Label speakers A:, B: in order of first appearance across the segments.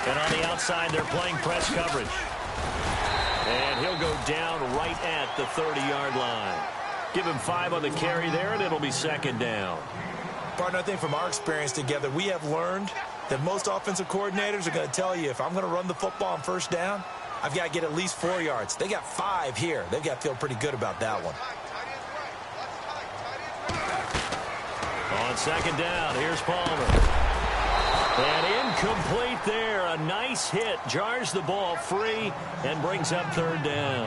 A: And on the outside, they're playing press coverage. And he'll go down right at the 30-yard line. Give him 5 on the carry there, and it'll be second down.
B: Partner, I think from our experience together, we have learned that most offensive coordinators are going to tell you, if I'm going to run the football on first down, I've got to get at least 4 yards. They got 5 here. They've got to feel pretty good about that one.
A: On second down, here's Palmer. And incomplete there. A nice hit. Jars the ball free and brings up third down.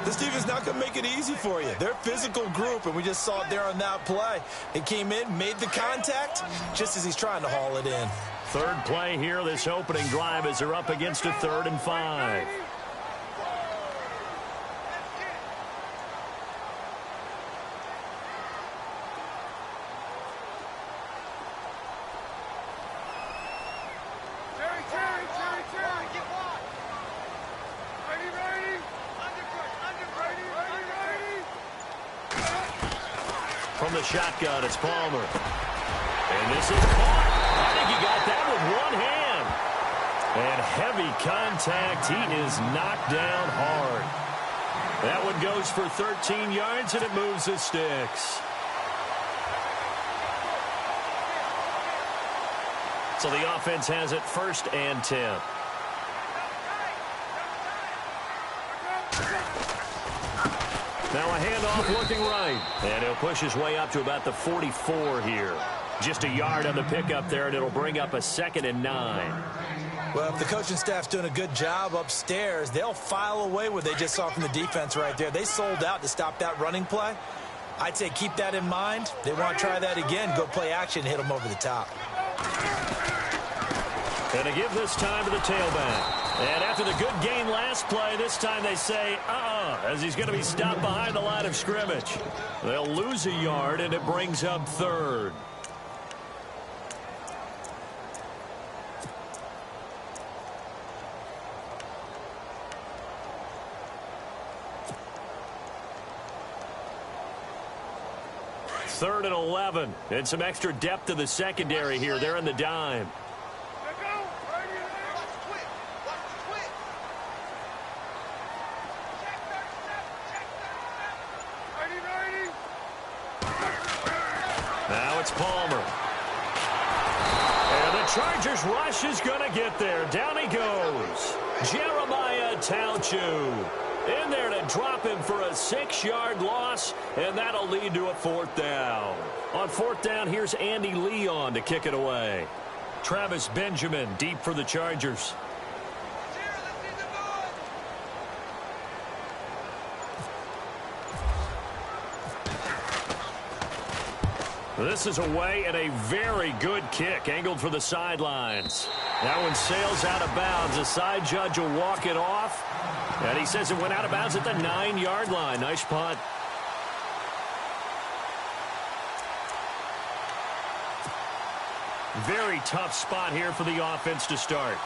B: This defense not going to make it easy for you. They're a physical group, and we just saw it there on that play. It came in, made the contact, just as he's trying to haul it in.
A: Third play here, this opening drive, as they're up against a 3rd and 5. From the shotgun, it's Palmer. And this is caught. I think he got that with one hand. And heavy contact. He is knocked down hard. That one goes for 13 yards, and it moves the sticks. So the offense has it 1st and 10. Now a handoff looking right. And he'll push his way up to about the 44 here. Just a yard on the pickup there, and it'll bring up a 2nd and 9.
B: Well, if the coaching staff's doing a good job upstairs, they'll file away what they just saw from the defense right there. They sold out to stop that running play. I'd say keep that in mind. They want to try that again. Go play action, hit them over the top.
A: And to give this time to the tailback. And after the good gain last play, this time they say, as he's going to be stopped behind the line of scrimmage. They'll lose a yard, and it brings up 3rd. Third and 11. And some extra depth to the secondary here. They're in the dime. Now it's Palmer. And the Chargers rush is going to get there. Down he goes. Jeremiah Tauchu in there to drop him for a 6-yard loss, and that'll lead to a 4th down. On 4th down, here's Andy Leon to kick it away. Travis Benjamin deep for the Chargers. This is away, and a very good kick angled for the sidelines. That one sails out of bounds. The side judge will walk it off, and he says it went out of bounds at the 9-yard line. Nice punt. Very tough spot here for the offense to start.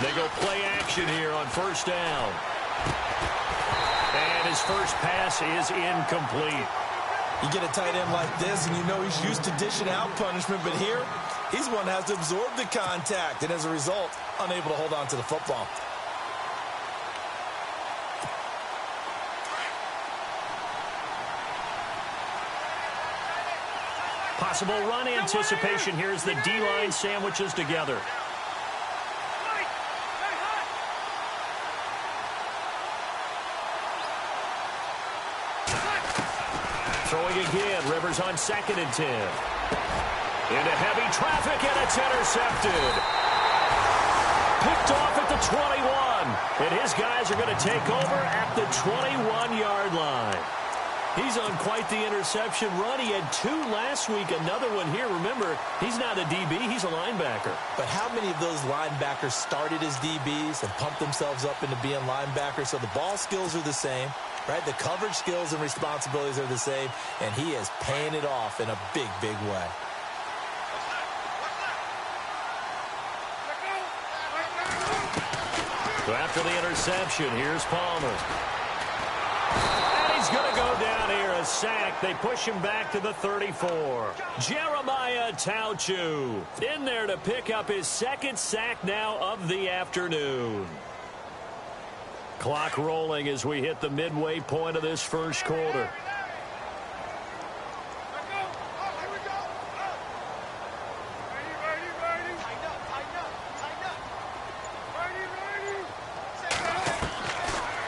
A: They go play action here on 1st down. And his first pass is incomplete.
B: You get a tight end like this, and you know he's used to dishing out punishment, but here, he's one that has to absorb the contact, and as a result, unable to hold on to the football.
A: Possible run anticipation here as the D-line sandwiches together. Throwing again, Rivers on 2nd and 10. Into heavy traffic, and it's intercepted. Picked off at the 21. And his guys are going to take over at the 21-yard line. He's on quite the interception run. He had 2 last week, another one here. Remember, he's not a DB, he's a linebacker.
B: But how many of those linebackers started as DBs and pumped themselves up into being linebackers? So the ball skills are the same, right? The coverage skills and responsibilities are the same, and he is paying it off in a big, big way.
A: So after the interception, here's Palmer. And he's going to go down here, a sack. They push him back to the 34. Jeremiah Tauchu in there to pick up his second sack now of the afternoon. Clock rolling as we hit the midway point of this first quarter.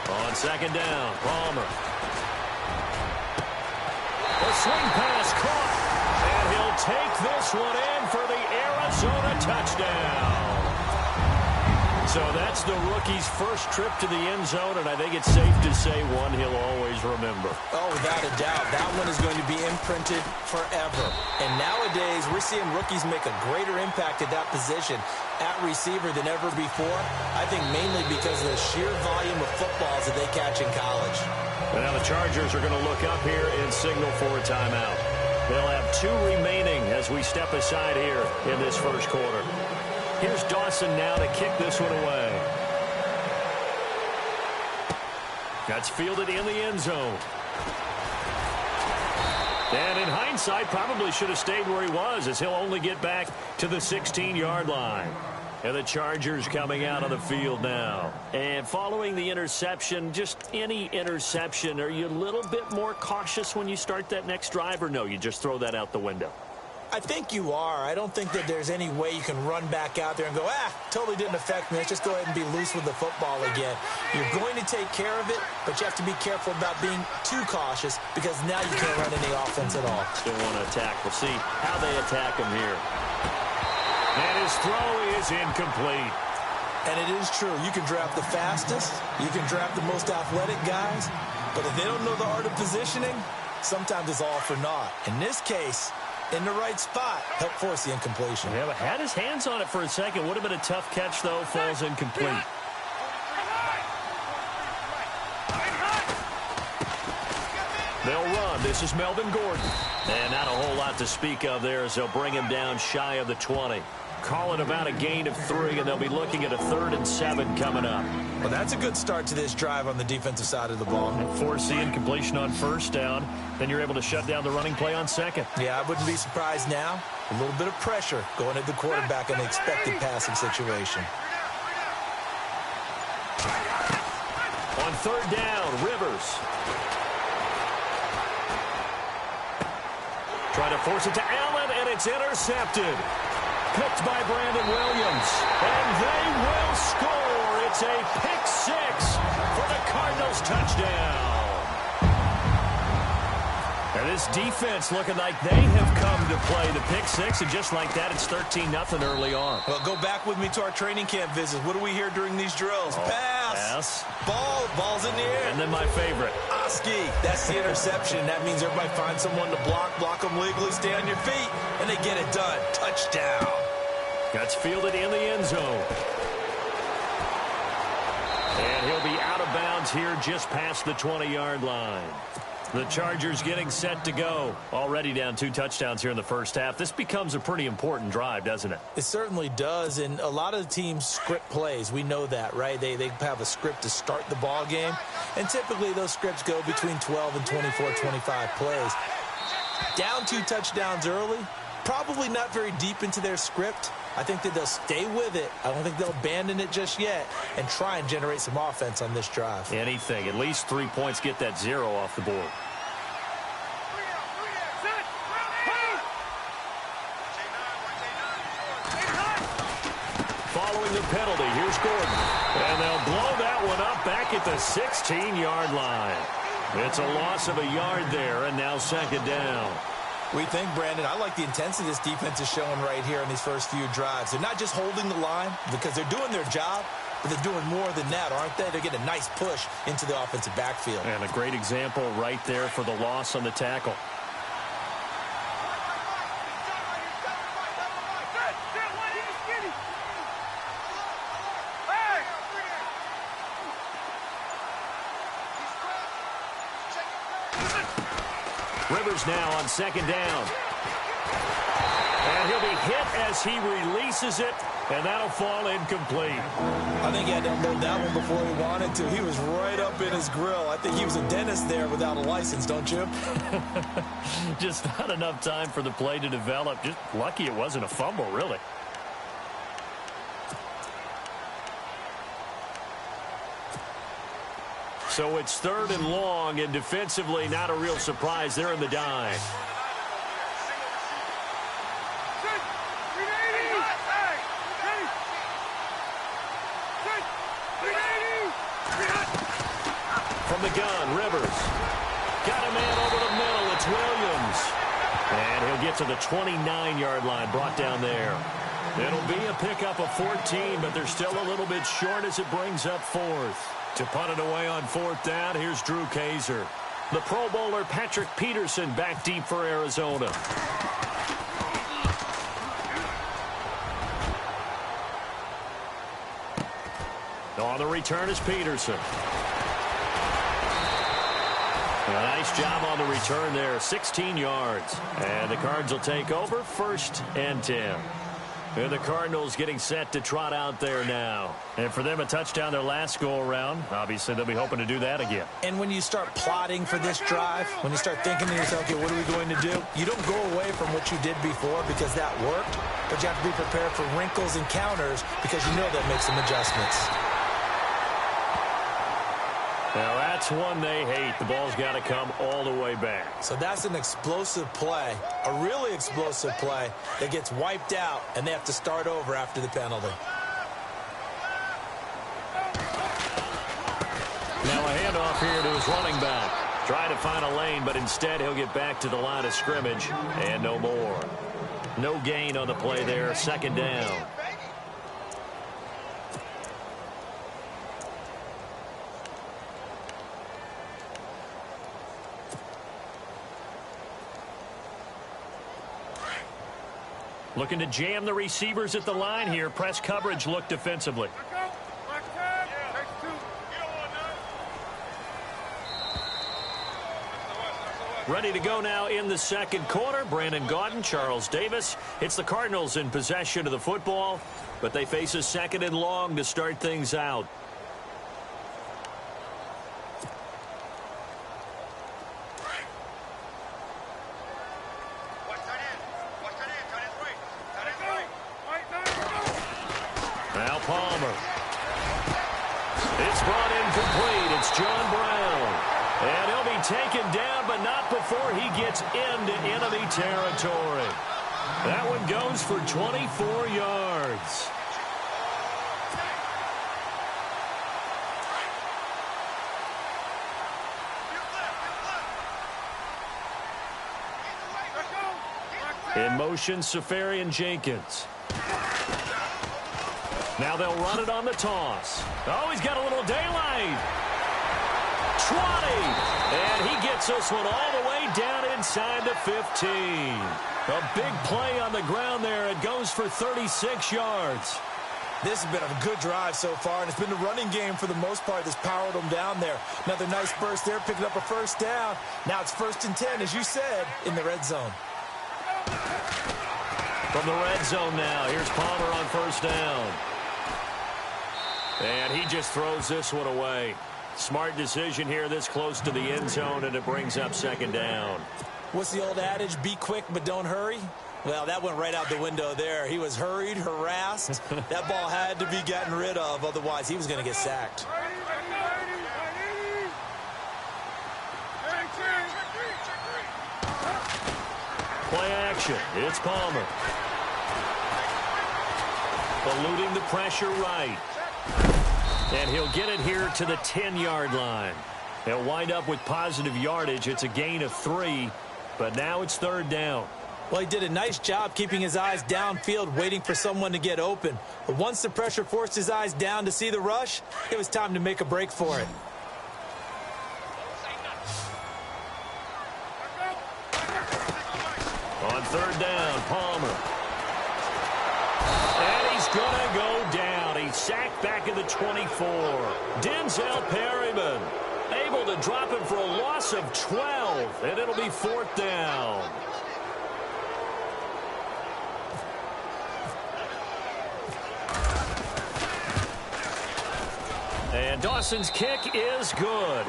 A: On second down, Palmer. The swing pass caught. And he'll take this one in for the Arizona touchdown. So that's the rookie's first trip to the end zone, and I think it's safe to say one he'll always remember.
B: Oh, without a doubt. That one is going to be imprinted forever. And nowadays, we're seeing rookies make a greater impact at that position at receiver than ever before. I think mainly because of the sheer volume of footballs that they catch in college.
A: And now the Chargers are going to look up here and signal for a timeout. They'll have 2 remaining as we step aside here in this first quarter. Here's Dawson now to kick this one away. That's fielded in the end zone. And in hindsight, probably should have stayed where he was, as he'll only get back to the 16-yard line. And the Chargers coming out on the field now. And following the interception, just any interception, are you a little bit more cautious when you start that next drive, or no, you just throw that out the window?
B: I think you are. I don't think that there's any way you can run back out there and go, totally didn't affect me. Let's just go ahead and be loose with the football again. You're going to take care of it, but you have to be careful about being too cautious because now you can't run any offense at all.
A: Still want to attack. We'll see how they attack him here. And his throw is incomplete.
B: And it is true. You can draft the fastest. You can draft the most athletic guys. But if they don't know the art of positioning, sometimes it's all for naught. In this case, in the right spot, help force the incompletion.
A: Yeah, but had his hands on it for a second. Would have been a tough catch, though. Falls incomplete. They'll run. This is Melvin Gordon. And not a whole lot to speak of there as they'll bring him down shy of the 20. Call it about a gain of 3, and they'll be looking at a 3rd and 7 coming up.
B: Well, that's a good start to this drive on the defensive side of the ball.
A: Force the incompletion on first down. Then you're able to shut down the running play on second.
B: Yeah, I wouldn't be surprised now. A little bit of pressure going at the quarterback in an expected passing situation.
A: On 3rd down, Rivers. Trying to force it to Allen, and it's intercepted. Picked by Brandon Williams. And they will score. It's a pick 6 for the Cardinals touchdown. And this defense looking like they have come to play the pick 6, and just like that, it's 13-0 early on.
B: Well, go back with me to our training camp visits. What do we hear during these drills? Pass. Ball's in the air.
A: And then my favorite.
B: Oski. That's the interception. That means everybody finds someone to block them legally, stay on your feet, and they get it done. Touchdown.
A: That's fielded in the end zone. And he'll be out of bounds here just past the 20-yard line. The Chargers getting set to go. Already down 2 touchdowns here in the first half. This becomes a pretty important drive, doesn't it?
B: It certainly does, and a lot of the teams script plays. We know that, right? They have a script to start the ball game, and typically those scripts go between 12 and 24, 25 plays. Down 2 touchdowns early, probably not very deep into their script. I think that they'll stay with it. I don't think they'll abandon it just yet and try and generate some offense on this drive.
A: Anything. At least 3 points, get that 0 off the board. Following the penalty, here's Gordon. And they'll blow that one up back at the 16-yard line. It's a loss of a yard there, and now 2nd down.
B: We think, Brandon, I like the intensity this defense is showing right here in these first few drives. They're not just holding the line because they're doing their job, but they're doing more than that, aren't they? They're getting a nice push into the offensive backfield.
A: And a great example right there for the loss on the tackle. Rivers now on 2nd down. And he'll be hit as he releases it And that'll fall incomplete.
B: I think he had to unload that one before he wanted to. He was right up in his grill. I think he was a dentist there without a license, don't you?
A: Just not enough time for the play to develop. Just lucky it wasn't a fumble, really. So it's 3rd and long, and defensively not a real surprise. They're in the dive. From the gun, Rivers. Got a man over the middle. It's Williams. And he'll get to the 29-yard line, brought down there. It'll be a pickup of 14, but they're still a little bit short as it brings up 4th. To punt it away on 4th down, here's Drew Kaiser. The Pro Bowler Patrick Peterson back deep for Arizona. On the return is Peterson. A nice job on the return there, 16 yards. And the Cards will take over, 1st and 10. And the Cardinals getting set to trot out there now. And for them, a touchdown their last go-around. Obviously, they'll be hoping to do that again.
B: And when you start plotting for this drive, when you start thinking to yourself, okay, what are we going to do? You don't go away from what you did before because that worked, but you have to be prepared for wrinkles and counters because you know that makes some adjustments.
A: Now, that's one they hate. The ball's got to come all the way back.
B: So that's an explosive play, a really explosive play that gets wiped out, and they have to start over after the penalty.
A: Now a handoff here to his running back. Trying to find a lane, but instead he'll get back to the line of scrimmage, and no more. No gain on the play there, 2nd down. Looking to jam the receivers at the line here. Press coverage look defensively. Ready to go now in the 2nd quarter. Brandon Gaudin, Charles Davis. It's the Cardinals in possession of the football, but they face a 2nd and long to start things out. Now Palmer. It's brought in complete. It's John Brown. And he'll be taken down, but not before he gets into enemy territory. That one goes for 24 yards. In motion, Safarian Jenkins. Now they'll run it on the toss. Oh, he's got a little daylight. 20. And he gets this one all the way down inside the 15. A big play on the ground there. It goes for 36 yards.
B: This has been a good drive so far, and it's been the running game for the most part that's powered them down there. Another nice burst there, picking up a 1st down. Now it's 1st and 10, as you said, in the red zone.
A: From the red zone now, here's Palmer on 1st down. And he just throws this one away. Smart decision here this close to the end zone, and it brings up 2nd down.
B: What's the old adage? Be quick, but don't hurry. Well, that went right out the window there. He was hurried, harassed. That ball had to be gotten rid of, otherwise he was going to get sacked.
A: Play action. It's Palmer. Eluding the pressure right. And he'll get it here to the 10-yard line. They'll wind up with positive yardage. It's a gain of 3, but now it's 3rd down.
B: Well, he did a nice job keeping his eyes downfield, waiting for someone to get open. But once the pressure forced his eyes down to see the rush, it was time to make a break for it.
A: On 3rd down, Palmer. And he's going to go down. He's sacked back at the 24. Denzel Perryman able to drop him for a loss of 12, and it'll be 4th down. Dawson's kick is good.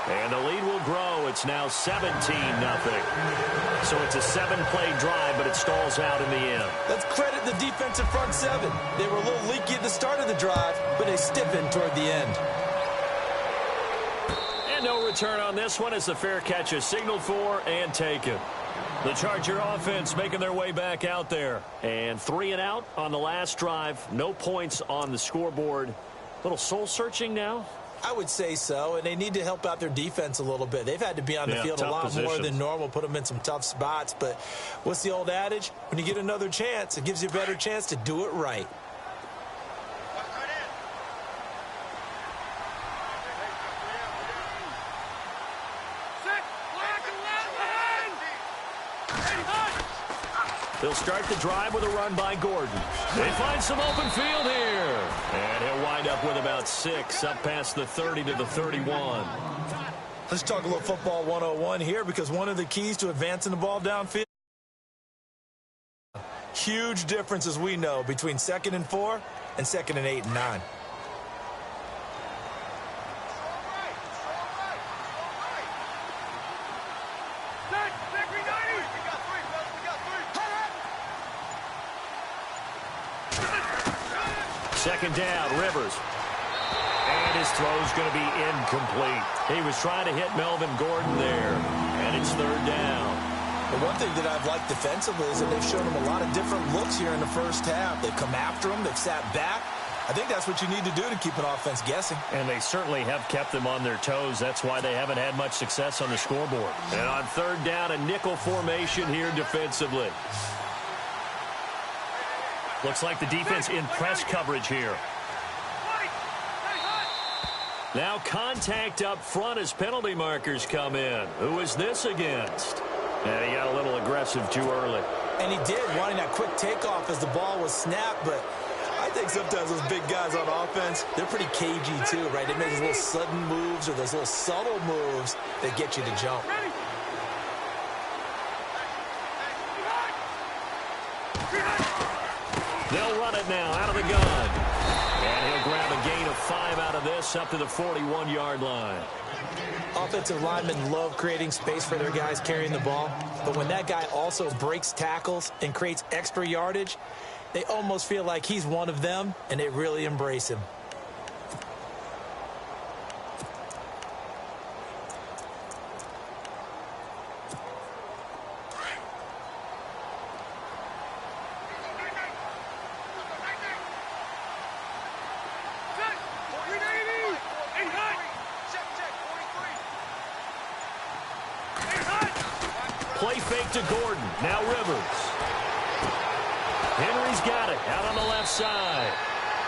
A: And the lead will grow. It's now 17-0. So it's a 7-play drive, but it stalls out in the end.
B: Let's credit the defensive front seven. They were a little leaky at the start of the drive, but they stiffened toward the end.
A: And no return on this one as the fair catch is signaled for and taken. The Charger offense making their way back out there. And 3 and out on the last drive. No points on the scoreboard. A little soul-searching now.
B: I would say so, and they need to help out their defense a little bit. They've had to be on the field a lot more than normal, put them in some tough spots. But what's the old adage? When you get another chance, it gives you a better chance to do it right.
A: They'll start the drive with a run by Gordon. They find some open field here. And he'll wind up with about 6 up past the 30 to the 31.
B: Let's talk a little football 101 here, because one of the keys to advancing the ball downfield, huge difference, as we know, between 2nd and 4 and 2nd and 8 and 9.
A: Second down, Rivers. And his throw's going to be incomplete. He was trying to hit Melvin Gordon there, and it's 3rd down.
B: The one thing that I've liked defensively is that they've shown him a lot of different looks here in the first half. They've come after him. They've sat back. I think that's what you need to do to keep an offense guessing.
A: And they certainly have kept them on their toes. That's why they haven't had much success on the scoreboard. And on 3rd down, a nickel formation here defensively. Looks like the defense in press coverage here. Now contact up front as penalty markers come in. Who is this against? And he got a little aggressive too early.
B: And he did, wanting that quick takeoff as the ball was snapped. But I think sometimes those big guys on offense, they're pretty cagey too, right? They make those little sudden moves or those little subtle moves that get you to jump.
A: They'll run it now out of the gun. And he'll grab a gain of 5 out of this up to the 41-yard line.
B: Offensive linemen love creating space for their guys carrying the ball. But when that guy also breaks tackles and creates extra yardage, they almost feel like he's one of them, and they really embrace him.
A: Play fake to Gordon. Now Rivers. Henry's got it out on the left side.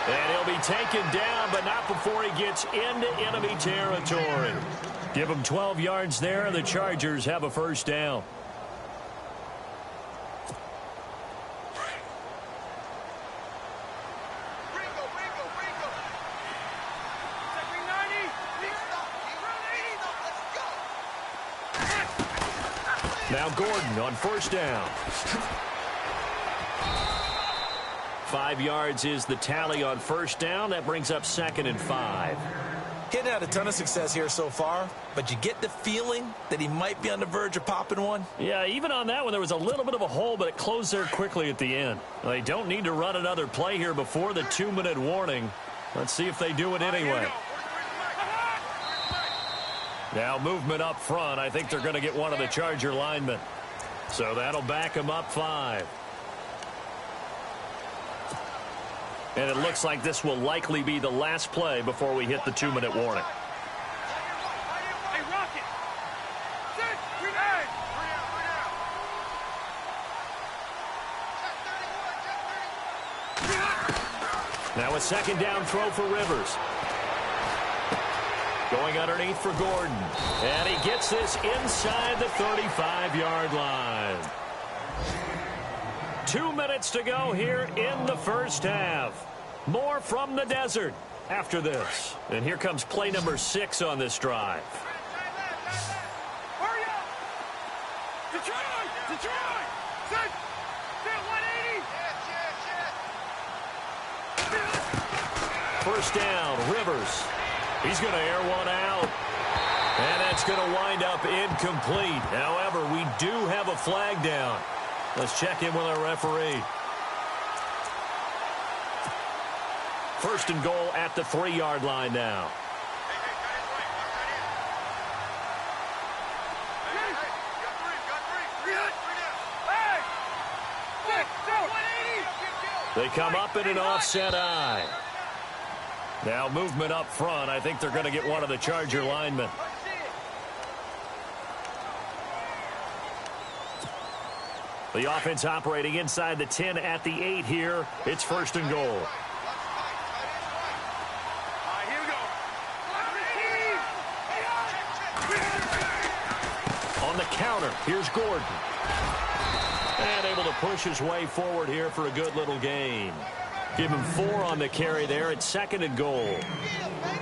A: And he'll be taken down, but not before he gets into enemy territory. Give him 12 yards there, and the Chargers have a 1st down. Now Gordon on 1st down. 5 yards is the tally on 1st down. That brings up 2nd and 5.
B: He hadn't had a ton of success here so far, but you get the feeling that he might be on the verge of popping one.
A: Yeah, even on that one, there was a little bit of a hole, but it closed there quickly at the end. They don't need to run another play here before the 2-minute warning. Let's see if they do it anyway. Now movement up front. I think they're going to get one of the Charger linemen. So that'll back them up 5. And it looks like this will likely be the last play before we hit the 2-minute warning. Now a 2nd down throw for Rivers. Going underneath for Gordon. And he gets this inside the 35-yard line. 2 minutes to go here in the 1st half. More from the desert after this. And here comes play number 6 on this drive.
C: Hurry up! Detroit! Set 180!
A: 1st down, Rivers. He's going to air one out. And that's going to wind up incomplete. However, we do have a flag down. Let's check in with our referee. First and goal at the 3-yard line now. They come up in an offset eye. Now movement up front. I think they're going to get one of the Charger linemen. The offense operating inside the 10 at the 8 here. It's first and goal. On the counter, here's Gordon. And able to push his way forward here for a good little gain. Give him 4 on the carry there at second and goal.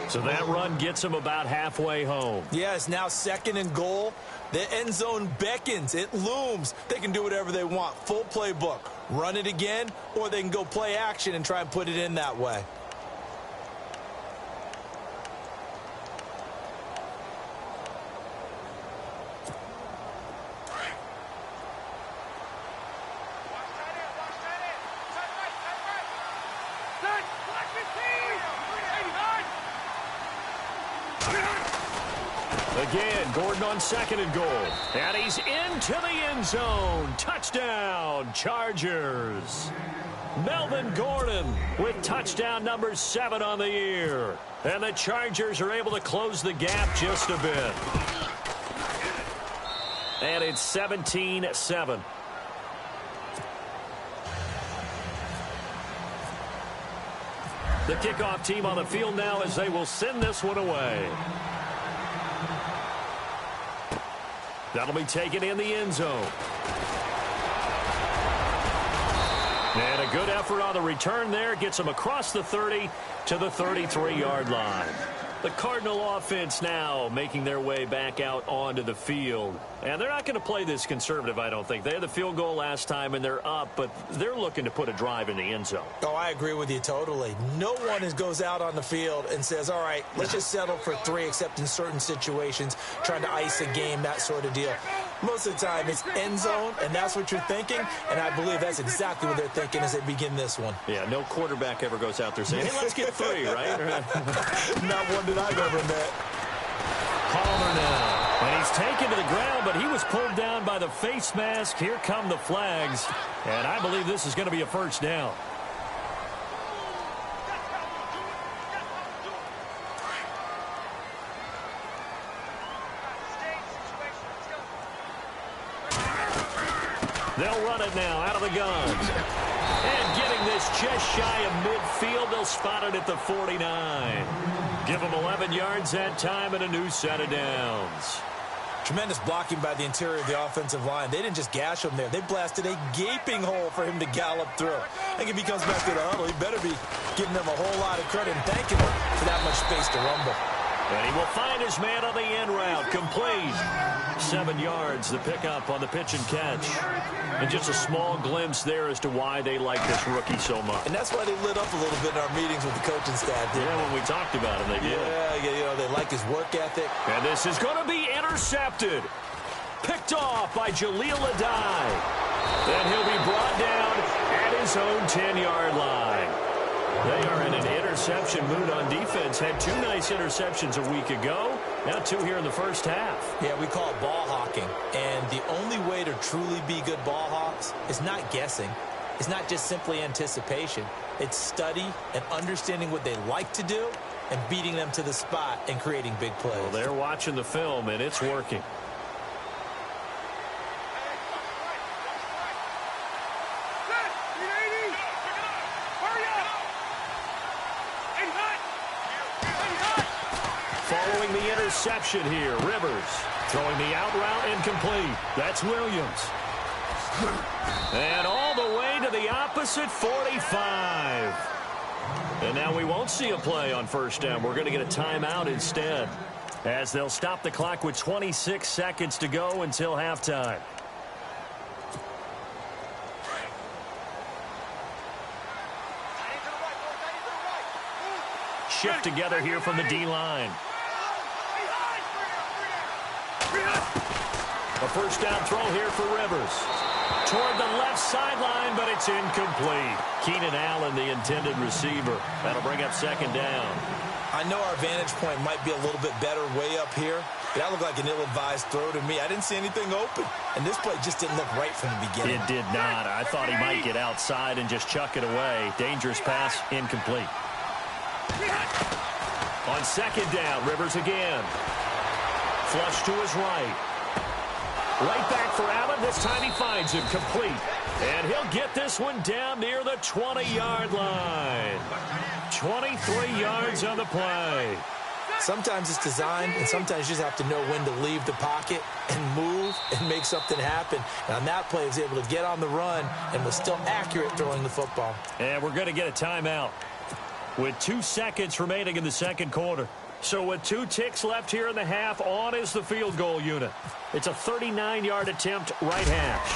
A: So that run gets him about halfway home.
B: Yeah, it's now second and goal. The end zone beckons. It looms. They can do whatever they want. Full playbook. Run it again, or they can go play action and try and put it in that way.
A: Again, Gordon on second and goal. And he's into the end zone. Touchdown, Chargers. Melvin Gordon with touchdown number 7 on the year. And the Chargers are able to close the gap just a bit. And it's 17-7. The kickoff team on the field now as they will send this one away. That'll be taken in the end zone. And a good effort on the return there. Gets him across the 30 to the 33-yard line. The Cardinal offense now making their way back out onto the field. And they're not going to play this conservative, I don't think. They had the field goal last time, and they're up, but they're looking to put a drive in the end zone.
B: Oh, I agree with you totally. No one goes out on the field and says, all right, let's just settle for 3, except in certain situations, trying to ice a game, that sort of deal. Most of the time, it's end zone, and that's what you're thinking, and I believe that's exactly what they're thinking as they begin this one.
A: Yeah, no quarterback ever goes out there saying, hey, let's get 3, right?
B: Not one that I've ever met.
A: Palmer now. And he's taken to the ground, but he was pulled down by the face mask. Here come the flags. And I believe this is going to be a first down. They'll run it now out of the guns. And getting this just shy of midfield, they'll spot it at the 49. Give them 11 yards that time and a new set of downs.
B: Tremendous blocking by the interior of the offensive line. They didn't just gash him there. They blasted a gaping hole for him to gallop through. I think if he comes back to the huddle, he better be giving them a whole lot of credit and thanking them for that much space to rumble.
A: And he will find his man on the end route. Complete. 7 yards, the pickup on the pitch and catch. And just a small glimpse there as to why they like this rookie so much.
B: And that's why they lit up a little bit in our meetings with the coaching staff.
A: Yeah, when we talked about him, they did.
B: Yeah, you know, they like his work ethic.
A: And this is going to be intercepted. Picked off by Jaleel Adai. And he'll be brought down at his own 10-yard line. They are in an interception mood on defense. Had 2 nice interceptions a week ago. Now 2 here in the first half.
B: Yeah, we call it ball hawking. And the only way to truly be good ball hawks is not guessing. It's not just simply anticipation. It's study and understanding what they like to do and beating them to the spot and creating big plays.
A: Well, they're watching the film, and it's working. Following the interception here, Rivers throwing the out route incomplete. That's Williams. And all the way to the opposite 45. And now we won't see a play on first down. We're going to get a timeout instead, as they'll stop the clock with 26 seconds to go until halftime. shift together here from the D-line. A first down throw here for Rivers. Toward the left sideline, but it's incomplete. Keenan Allen, the intended receiver. That'll bring up second down.
B: I know our vantage point might be a little bit better way up here, but that looked like an ill-advised throw to me. I didn't see anything open, and this play just didn't look right from the beginning.
A: It did not. I thought he might get outside and just chuck it away. Dangerous pass, incomplete. On second down, Rivers again. Flush to his right. Right back for Allen. This time he finds him complete. And he'll get this one down near the 20-yard line. 23 yards on the play.
B: Sometimes it's designed, and sometimes you just have to know when to leave the pocket and move and make something happen. And on that play, he was able to get on the run and was still accurate throwing the football.
A: And we're going to get a timeout with 2 seconds remaining in the second quarter. So with 2 ticks left here in the half, on is the field goal unit. It's a 39-yard attempt, right hash.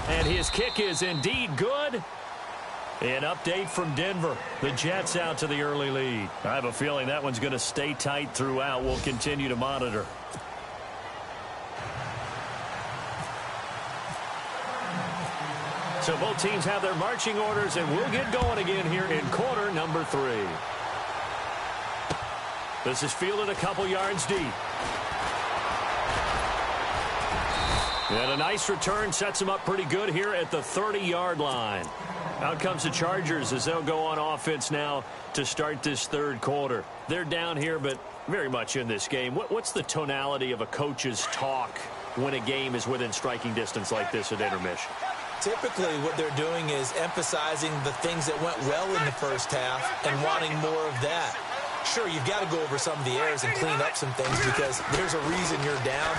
A: And his kick is indeed good. An update from Denver. The Jets out to the early lead. I have a feeling that one's going to stay tight throughout. We'll continue to monitor. So both teams have their marching orders, and we'll get going again here in quarter number 3. This is fielded a couple yards deep. And a nice return sets them up pretty good here at the 30-yard line. Out comes the Chargers as they'll go on offense now to start this third quarter. They're down here, but very much in this game. What's the tonality of a coach's talk when a game is within striking distance like this at intermission?
B: Typically, what they're doing is emphasizing the things that went well in the first half and wanting more of that. Sure, you've got to go over some of the errors and clean up some things because there's a reason you're down.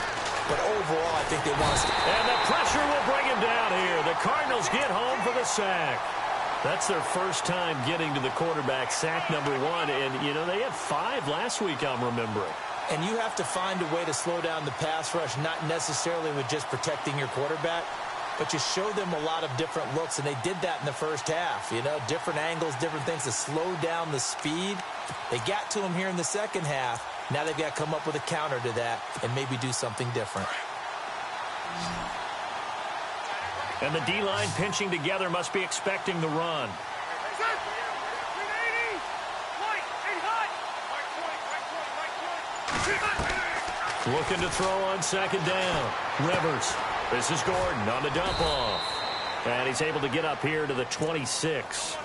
B: But overall, I think they want to...
A: And the pressure will bring him down here. The Cardinals get home for the sack. That's their first time getting to the quarterback, sack number 1. And, you know, they had 5 last week, I'm remembering.
B: And you have to find a way to slow down the pass rush, not necessarily with just protecting your quarterback, but you show them a lot of different looks, and they did that in the first half. You know, different angles, different things to slow down the speed. They got to him here in the second half. Now they've got to come up with a counter to that and maybe do something different.
A: And the D-line pinching together must be expecting the run. Looking to throw on second down. Rivers. This is Gordon on the dump off. And he's able to get up here to the 26.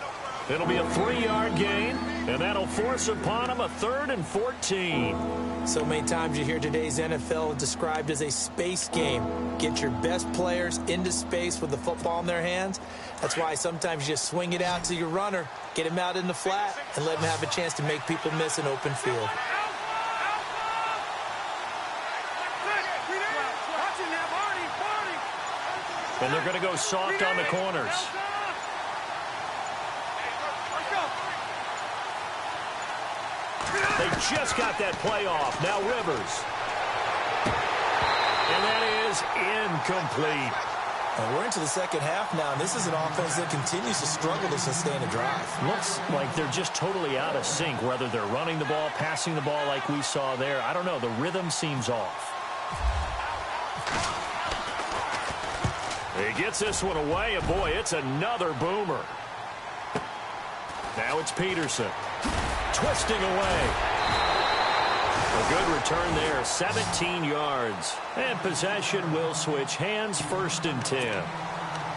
A: It'll be a 3-yard gain, and that'll force upon him a 3rd and 14.
B: So many times you hear today's NFL described as a space game. Get your best players into space with the football in their hands. That's why sometimes you just swing it out to your runner, get him out in the flat, and let him have a chance to make people miss an open field.
A: And they're going to go soft on the corners. They just got that play off. Now Rivers. And that is incomplete.
B: And we're into the second half now, and this is an offense that continues to struggle to sustain a drive.
A: Looks like they're just totally out of sync, whether they're running the ball, passing the ball like we saw there. I don't know. The rhythm seems off. He gets this one away, and boy, it's another boomer. Now it's Peterson. Twisting away. A good return there, 17 yards. And possession will switch hands, 1st and 10.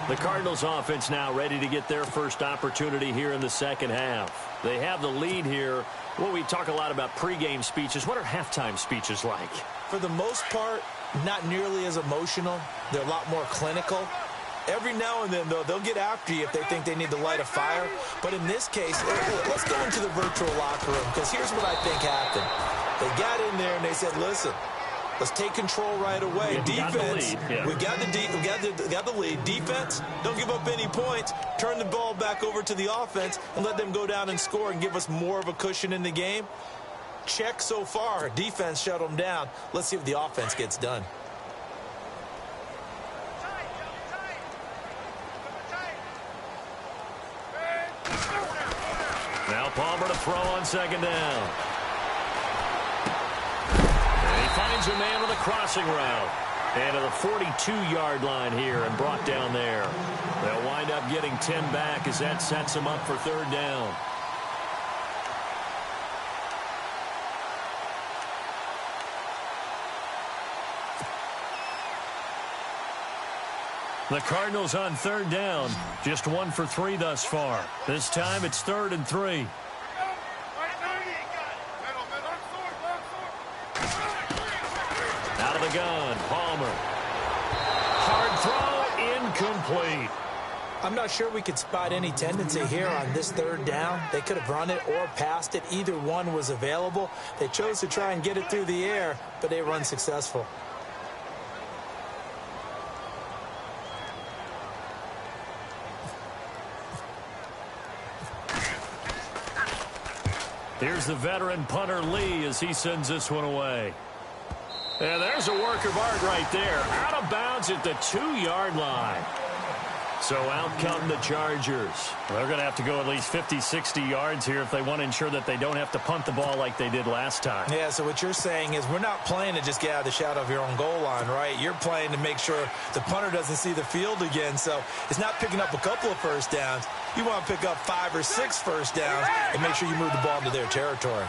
A: The Cardinals offense now ready to get their first opportunity here in the second half. They have the lead here. Well, we talk a lot about pregame speeches. What are halftime speeches like?
B: For the most part, not nearly as emotional. They're a lot more clinical. Every now and then, though, they'll get after you if they think they need to light a fire. But in this case, let's go into the virtual locker room, because here's what I think happened. They got in there and they said, listen, let's take control right away. Defense, we got the lead. Defense, don't give up any points. Turn the ball back over to the offense and let them go down and score and give us more of a cushion in the game. Check so far. Defense shut them down. Let's see if the offense gets done.
A: Now Palmer to throw on second down. And he finds a man on the crossing route. And to the 42-yard line here and brought down there. They'll wind up getting 10 back as that sets them up for third down. The Cardinals on third down. Just 1 for 3 thus far. This time it's 3rd and 3. Out of the gun, Palmer. Hard throw, incomplete.
B: I'm not sure we could spot any tendency here on this third down. They could have run it or passed it. Either one was available. They chose to try and get it through the air, but they were unsuccessful.
A: Here's the veteran punter Lee as he sends this one away. And there's a work of art right there. Out of bounds at the 2-yard line. So out come the Chargers. They're going to have to go at least 50, 60 yards here if they want to ensure that they don't have to punt the ball like they did last time.
B: Yeah, so what you're saying is we're not playing to just get out of the shadow of your own goal line, right? You're playing to make sure the punter doesn't see the field again. So it's not picking up a couple of first downs. You want to pick up 5 or 6 first downs and make sure you move the ball into their territory.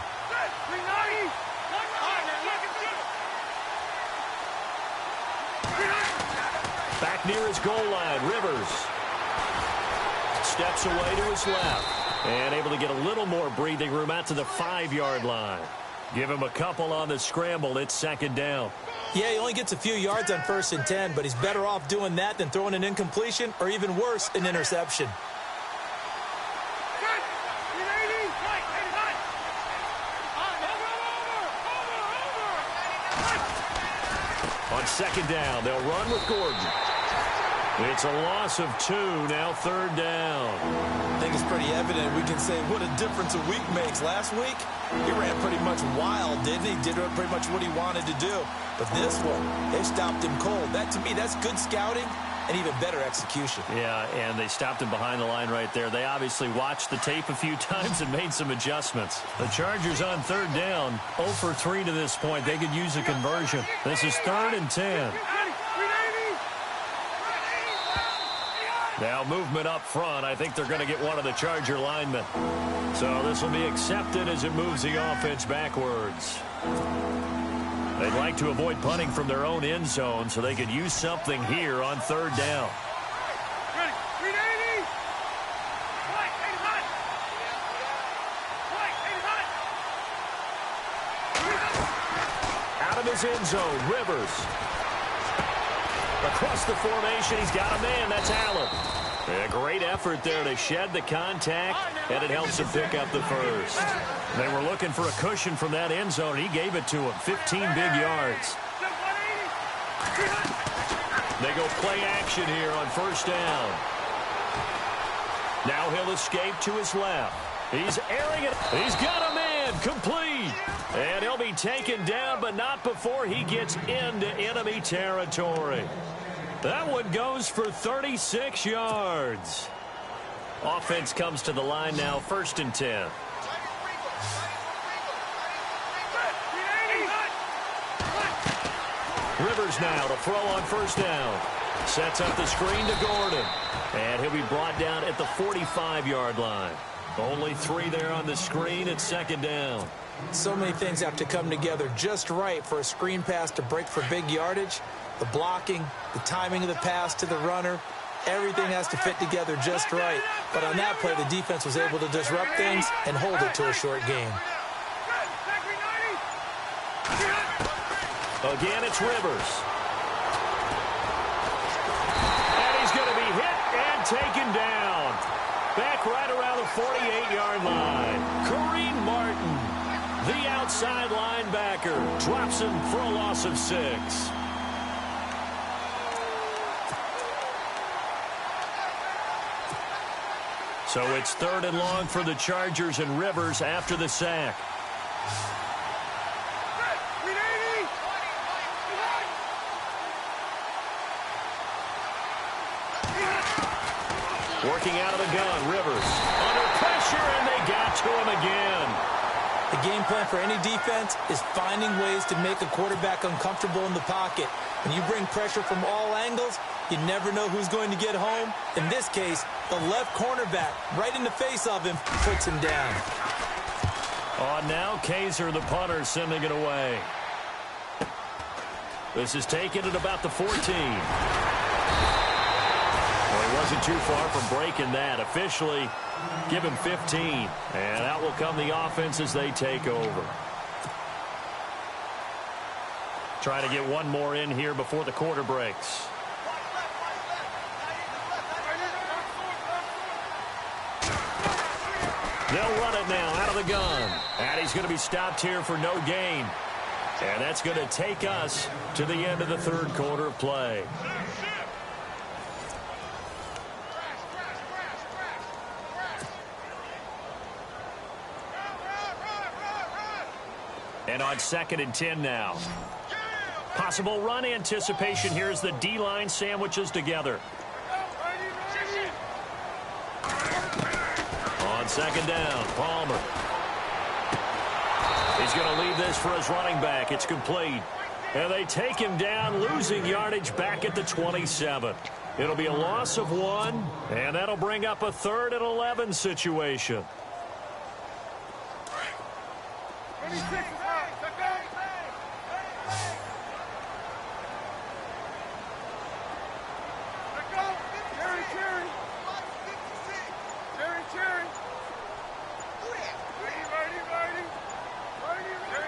A: Back near his goal line, Rivers steps away to his left and able to get a little more breathing room out to the 5-yard line. Give him a couple on the scramble. It's second down.
B: Yeah, he only gets a few yards on 1st and 10, but he's better off doing that than throwing an incompletion or even worse, an interception.
A: On second down, they'll run with Gordon. It's a loss of 2, now third down.
B: I think it's pretty evident. We can say what a difference a week makes. Last week, he ran pretty much wild, didn't he? Did pretty much what he wanted to do. But this one, they stopped him cold. That, to me, that's good scouting and even better execution.
A: Yeah, and they stopped him behind the line right there. They obviously watched the tape a few times and made some adjustments. The Chargers on third down, 0 for 3 to this point. They could use a conversion. This is 3rd and 10. Now movement up front. I think they're going to get one of the Charger linemen. So this will be accepted as it moves the offense backwards. They'd like to avoid punting from their own end zone so they could use something here on third down. Out of his end zone, Rivers. Across the formation, he's got a man. That's Allen. A great effort there to shed the contact, and it helps him pick up the first. They were looking for a cushion from that end zone. He gave it to him. 15 big yards. They go play action here on first down. Now he'll escape to his left. He's airing it. He's got a man. Complete. And he'll be taken down, but not before he gets into enemy territory. That one goes for 36 yards. Offense comes to the line now, 1st and 10. Rivers now to throw on first down. Sets up the screen to Gordon. And he'll be brought down at the 45-yard line. Only 3 there on the screen at second down.
B: So many things have to come together just right for a screen pass to break for big yardage. The blocking, the timing of the pass to the runner, everything has to fit together just right. But on that play, the defense was able to disrupt things and hold it to a short gain.
A: Again, it's Rivers. And he's going to be hit and taken down. Back right around the 48-yard line. Kareem Martin, the outside linebacker, drops him for a loss of 6. So it's 3rd and long for the Chargers, and Rivers after the sack. Working out of the gun, Rivers under pressure, and they got to him again.
B: The game plan for any defense is finding ways to make a quarterback uncomfortable in the pocket. When you bring pressure from all angles, you never know who's going to get home. In this case, the left cornerback, right in the face of him, puts him down.
A: On now, Kaiser, the punter, sending it away. This is taken at about the 14. Well, he wasn't too far from breaking that. Officially, give him 15. And out will come the offense as they take over. Trying to get one more in here before the quarter breaks. They'll run it now out of the gun. And he's going to be stopped here for no gain. And that's going to take us to the end of the third quarter of play. And on 2nd and 10 now. Possible run anticipation here as the D-line sandwiches together. On 2nd down, Palmer. He's going to leave this for his running back. It's complete. And they take him down, losing yardage back at the 27. It'll be a loss of 1, and that'll bring up a 3rd and 11 situation.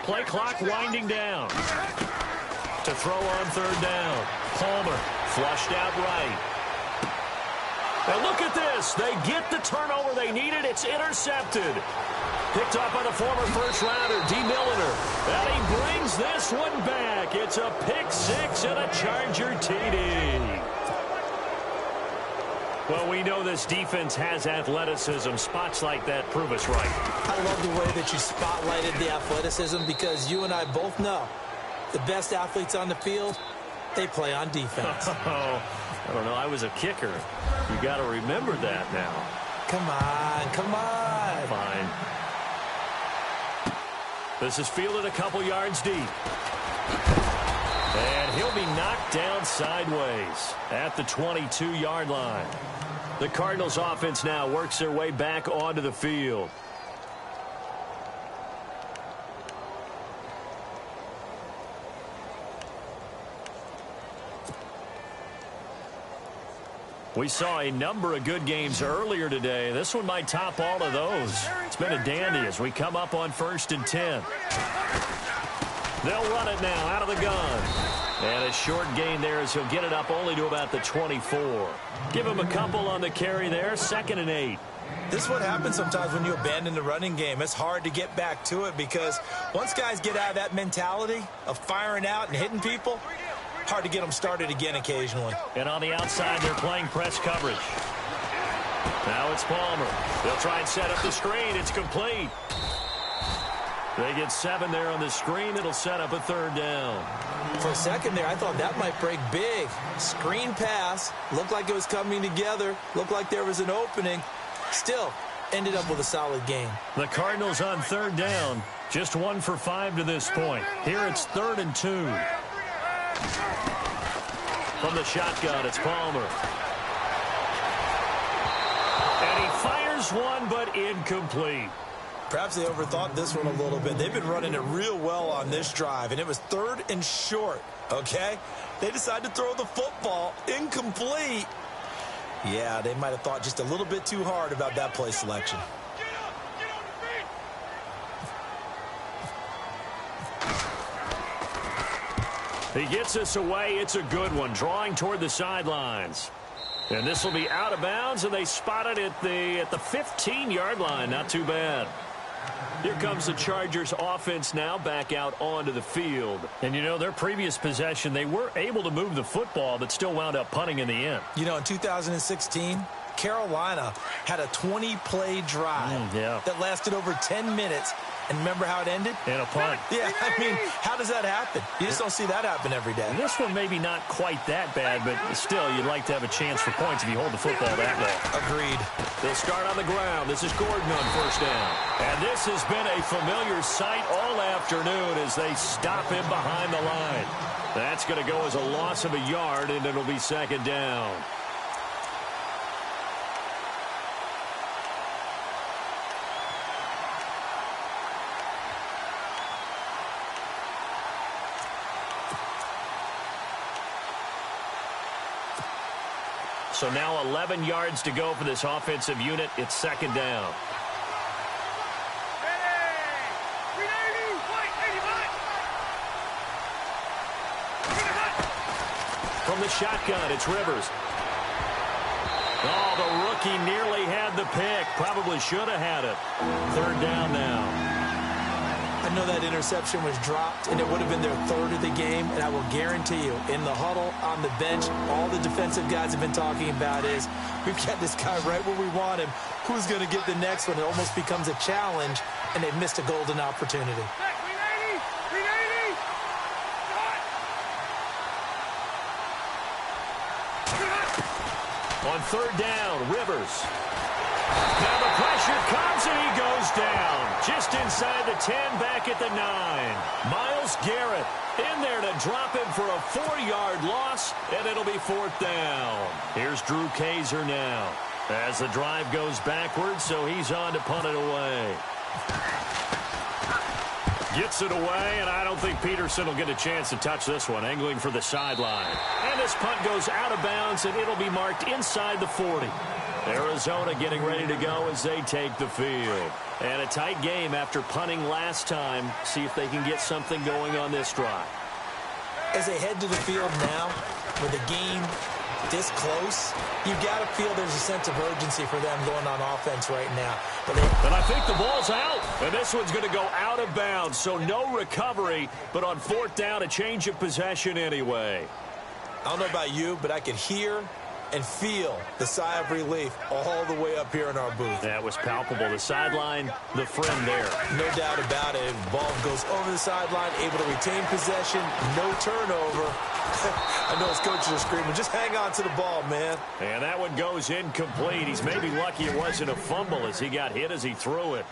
A: Play clock winding down. To throw on 3rd down. Palmer flushed out right. And look at this. They get the turnover they needed. It's intercepted. Picked up by the former first-rounder, D. Milliner. And he brings this one back. It's a pick 6 and a Charger TD. Well, we know this defense has athleticism. Spots like that prove us right.
B: I love the way that you spotlighted the athleticism because you and I both know the best athletes on the field, they play on defense.
A: I don't know. I was a kicker. You got to remember that now.
B: Come on, come on.
A: Fine. This is fielded a couple yards deep. And he'll be knocked down sideways at the 22-yard line. The Cardinals offense now works their way back onto the field. We saw a number of good games earlier today. This one might top all of those. It's been a dandy as we come up on 1st and 10. They'll run it now out of the gun. And a short gain there as he'll get it up only to about the 24. Give him a couple on the carry there. 2nd and 8.
B: This is what happens sometimes when you abandon the running game. It's hard to get back to it because once guys get out of that mentality of firing out and hitting people, hard to get them started again occasionally.
A: And on the outside, they're playing press coverage. Now it's Palmer. They'll try and set up the screen. It's complete. They get 7 there on the screen. It'll set up a 3rd down.
B: For a second there, I thought that might break big. Screen pass. Looked like it was coming together. Looked like there was an opening. Still, ended up with a solid game.
A: The Cardinals on 3rd down. Just 1 for 5 to this point. Here it's 3rd and 2. From the shotgun, it's Palmer. And he fires one, but incomplete.
B: Perhaps they overthought this one a little bit. They've been running it real well on this drive, and it was 3rd and short, okay? They decided to throw the football incomplete. Yeah, they might have thought just a little bit too hard about that play selection.
A: He gets us away. It's a good one, drawing toward the sidelines. And this will be out of bounds, and they spot it at the 15-yard line. Not too bad. Here comes the Chargers offense now back out onto the field. And, you know, their previous possession, they were able to move the football, but still wound up punting in the end.
B: You know, in 2016, Carolina had a 20-play drive that lasted over 10 minutes, And remember how it ended?
A: And a punt.
B: Yeah, I mean, how does that happen? You just don't see that happen every day.
A: And this one maybe not quite that bad, but still, you'd like to have a chance for points if you hold the football that long.
B: Agreed.
A: They'll start on the ground. This is Gordon on first down. And this has been a familiar sight all afternoon as they stop him behind the line. That's going to go as a loss of a yard, and it'll be second down. So now 11 yards to go for this offensive unit. It's second down. From the shotgun, it's Rivers. Oh, the rookie nearly had the pick. Probably should have had it. Third down now.
B: I know that interception was dropped, and it would have been their third of the game, and I will guarantee you, in the huddle, on the bench, all the defensive guys have been talking about is, we've got this guy right where we want him. Who's going to get the next one? It almost becomes a challenge, and they've missed a golden opportunity.
A: On third down, Rivers. Now the pressure comes and he goes down. Just inside the 10, back at the 9. Myles Garrett in there to drop him for a 4-yard loss, and it'll be fourth down. Here's Drew Kaiser now as the drive goes backwards, so he's on to punt it away. Gets it away, and I don't think Peterson will get a chance to touch this one, angling for the sideline. And this punt goes out of bounds, and it'll be marked inside the 40. Arizona getting ready to go as they take the field. And a tight game after punting last time. See if they can get something going on this drive.
B: As they head to the field now, with the game this close, you've got to feel there's a sense of urgency for them going on offense right now.
A: And I think the ball's out. And this one's going to go out of bounds, so no recovery. But on fourth down, a change of possession anyway.
B: I don't know about you, but I could hear and feel the sigh of relief all the way up here in our booth.
A: That was palpable. The sideline, the friend there.
B: No doubt about it. The ball goes over the sideline, able to retain possession, no turnover. I know his coaches are screaming, just hang on to the ball, man.
A: And that one goes incomplete. He's maybe lucky it wasn't a fumble as he got hit as he threw it.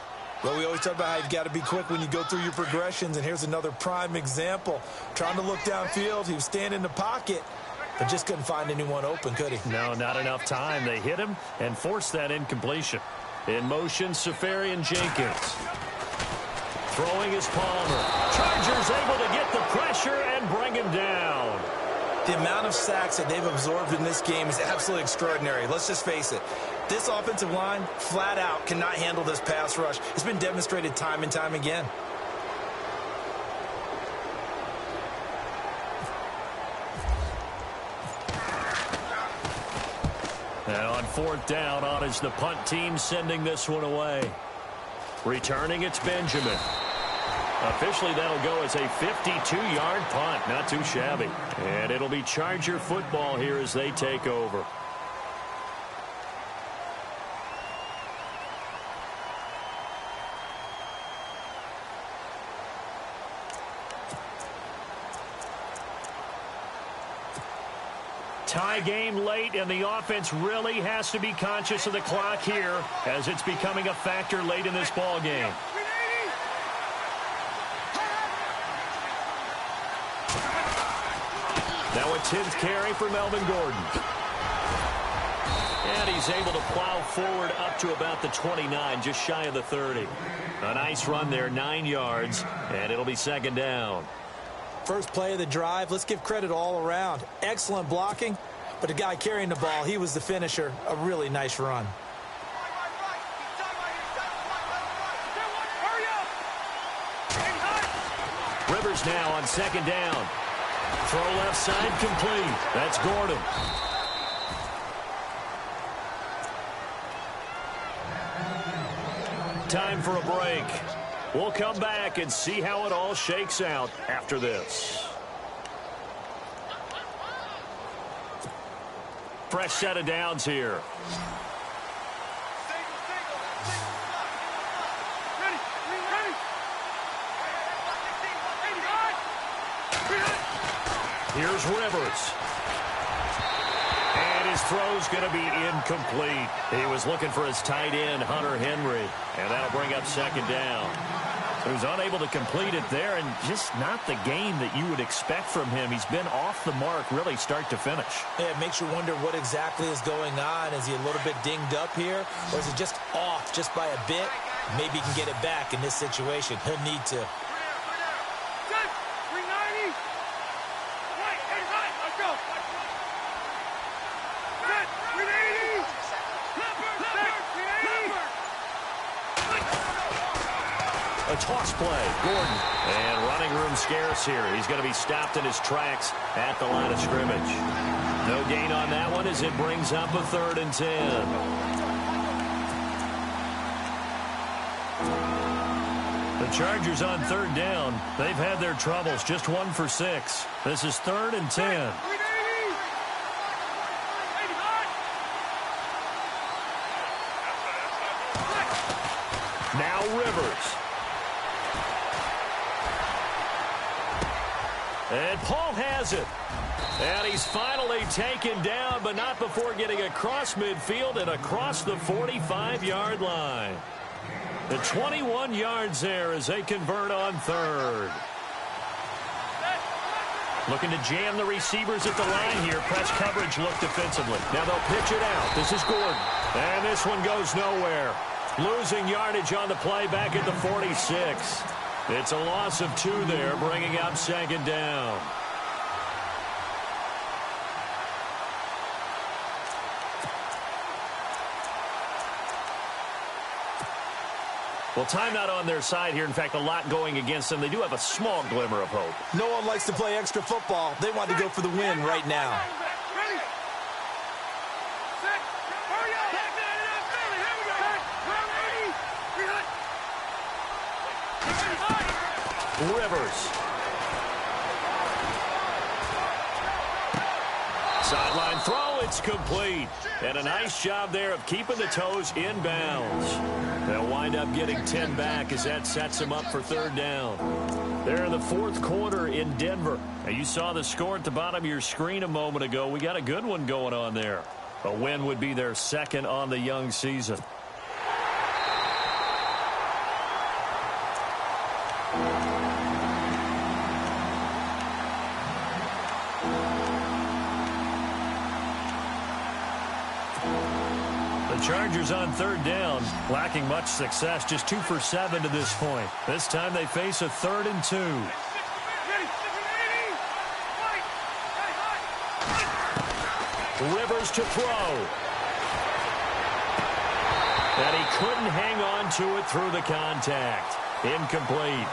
B: Well, we always talk about how you've got to be quick when you go through your progressions, and here's another prime example. Trying to look downfield, he was standing in the pocket, but just couldn't find anyone open, could he?
A: No, not enough time. They hit him and forced that incompletion. In motion, Safarian Jenkins. Throwing is Palmer. Chargers able to get the pressure and bring him down.
B: The amount of sacks that they've absorbed in this game is absolutely extraordinary. Let's just face it. This offensive line, flat out, cannot handle this pass rush. It's been demonstrated time and time again.
A: And on fourth down, on is the punt team sending this one away. Returning, it's Benjamin. Officially, that'll go as a 52-yard punt. Not too shabby. And it'll be Charger football here as they take over. Tie game late, and the offense really has to be conscious of the clock here as it's becoming a factor late in this ball game. Now a 10th carry for Melvin Gordon. And he's able to plow forward up to about the 29, just shy of the 30. A nice run there, 9 yards, and it'll be second down.
B: First play of the drive, let's give credit all around. Excellent blocking, but the guy carrying the ball, he was the finisher. A really nice run.
A: Rivers now on second down. Throw left side complete. That's Gordon. Time for a break. We'll come back and see how it all shakes out after this. Fresh set of downs here. Here's Rivers. And his throw's going to be incomplete. He was looking for his tight end, Hunter Henry, and that'll bring up second down. He was unable to complete it there, and just not the game that you would expect from him. He's been off the mark, really, start to finish.
B: Yeah, it makes you wonder what exactly is going on. Is he a little bit dinged up here, or is it just off just by a bit? Maybe he can get it back in this situation. He'll need to.
A: A toss play, Gordon. And running room scarce here. He's going to be stopped in his tracks at the line of scrimmage. No gain on that one as it brings up a 3rd and 10. The Chargers on 3rd down. They've had their troubles, just 1 for 6. This is 3rd and 10. Now Rivers. And Paul has it. And he's finally taken down, but not before getting across midfield and across the 45-yard line. The 21 yards there as they convert on 3rd. Looking to jam the receivers at the line here. Press coverage look defensively. Now they'll pitch it out. This is Gordon. And this one goes nowhere. Losing yardage on the play back at the 46. It's a loss of 2 there, bringing up second down. Well, timeout on their side here. In fact, a lot going against them. They do have a small glimmer of hope.
B: No one likes to play extra football. They want to go for the win right now.
A: Rivers. Sideline throw, it's complete. And a nice job there of keeping the toes in bounds. They'll wind up getting 10 back as that sets them up for 3rd down. They're in the 4th quarter in Denver. Now, you saw the score at the bottom of your screen a moment ago. We got a good one going on there. A win would be their 2nd on the young season. Chargers on 3rd down, lacking much success, just 2 for 7 to this point. This time they face a 3rd and 2. Rivers to throw. And he couldn't hang on to it through the contact. Incomplete.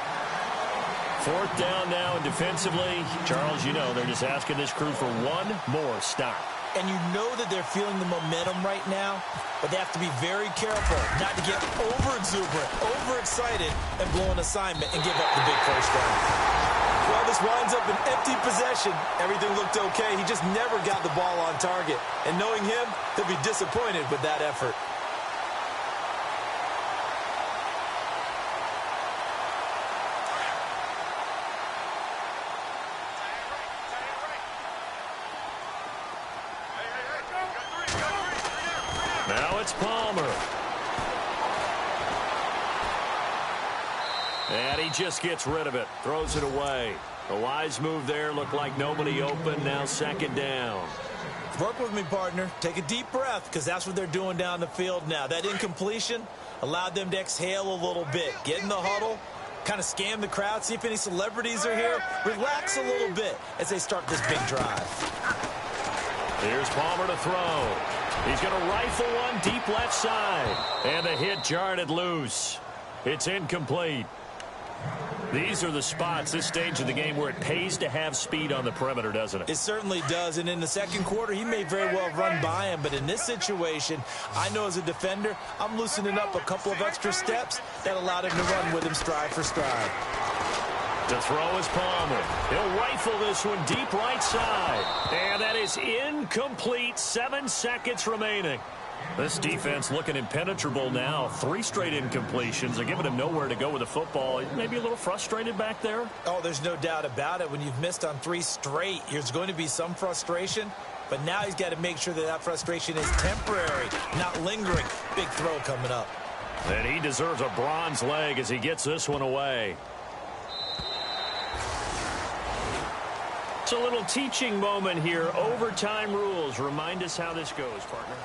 A: 4th down now, and defensively, Charles, you know, they're just asking this crew for one more stop.
B: And you know that they're feeling the momentum right now, but they have to be very careful not to get over-exuberant, over-excited, and blow an assignment and give up the big first down. Well, this winds up an empty possession. Everything looked okay. He just never got the ball on target. And knowing him, he'll be disappointed with that effort.
A: Now it's Palmer. And he just gets rid of it. Throws it away. A wise move there. Looked like nobody open. Now 2nd down.
B: Work with me, partner. Take a deep breath, because that's what they're doing down the field now. That incompletion allowed them to exhale a little bit. Get in the huddle. Kind of scan the crowd. See if any celebrities are here. Relax a little bit as they start this big drive.
A: Here's Palmer to throw. He's going to rifle one deep left side. And the hit jarred loose. It's incomplete. These are the spots, this stage of the game, where it pays to have speed on the perimeter, doesn't it?
B: It certainly does. And in the 2nd quarter, he may very well run by him. But in this situation, I know as a defender, I'm loosening up a couple of extra steps that allowed him to run with him stride for stride.
A: To throw is Palmer. He'll rifle this one deep right side. And that is incomplete. 7 seconds remaining. This defense looking impenetrable now. 3 straight incompletions. They're giving him nowhere to go with the football. Maybe a little frustrated back there.
B: Oh, there's no doubt about it. When you've missed on 3 straight, there's going to be some frustration. But now he's got to make sure that that frustration is temporary, not lingering. Big throw coming up.
A: And he deserves a bronze leg as he gets this one away. It's a little teaching moment here. Overtime rules. Remind us how this goes, partner.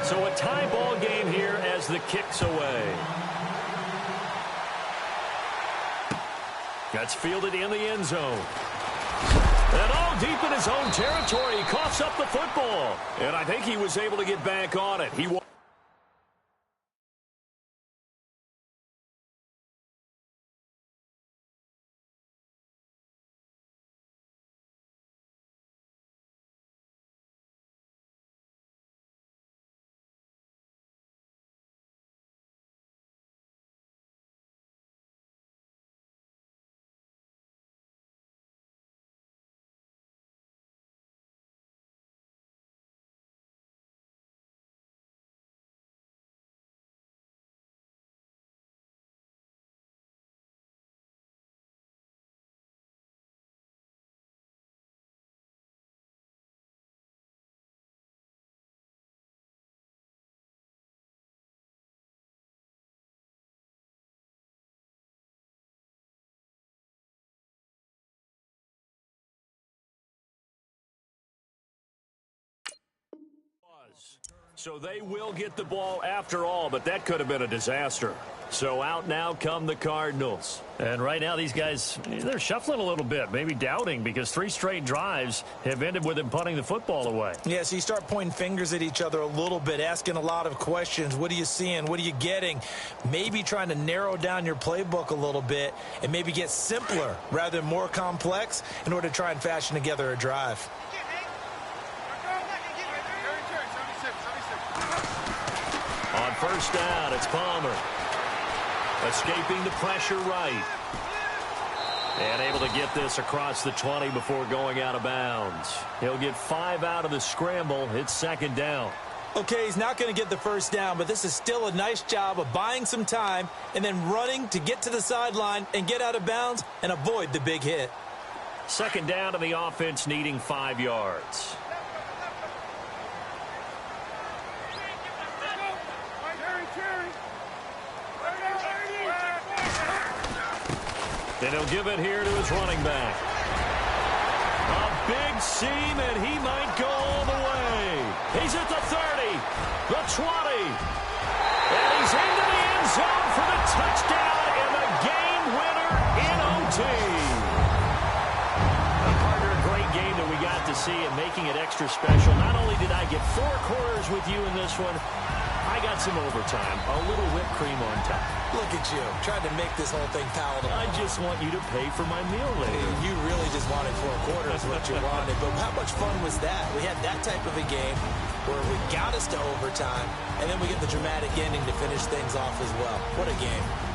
A: So a tie ball game here as the kick's away. That's fielded in the end zone. And all deep in his own territory, he coughs up the football. And I think he was able to get back on it. He So they will get the ball after all, but that could have been a disaster. So out now come the Cardinals. And right now these guys, they're shuffling a little bit, maybe doubting, because 3 straight drives have ended with him punting the football away.
B: Yeah, so you start pointing fingers at each other a little bit, asking a lot of questions. What are you seeing? What are you getting? Maybe trying to narrow down your playbook a little bit and maybe get simpler rather than more complex in order to try and fashion together a drive.
A: On first down, it's Palmer. Escaping the pressure right. And able to get this across the 20 before going out of bounds. He'll get 5 out of the scramble. It's second down.
B: Okay, he's not going to get the first down, but this is still a nice job of buying some time and then running to get to the sideline and get out of bounds and avoid the big hit.
A: Second down to the offense needing 5 yards. And he'll give it here to his running back. A big seam, and he might go all the way. He's at the 30, the 20, and he's into the end zone for the touchdown and the game winner in OT. Partner, a great game that we got to see and making it extra special. Not only did I get 4 quarters with you in this one, I got some overtime, a little whipped cream on top.
B: Look at you, trying to make this whole thing palatable.
A: I just want you to pay for my meal later.
B: You really just wanted 4 quarters what you wanted, but how much fun was that? We had that type of a game where we got us to overtime, and then we get the dramatic ending to finish things off as well. What a game.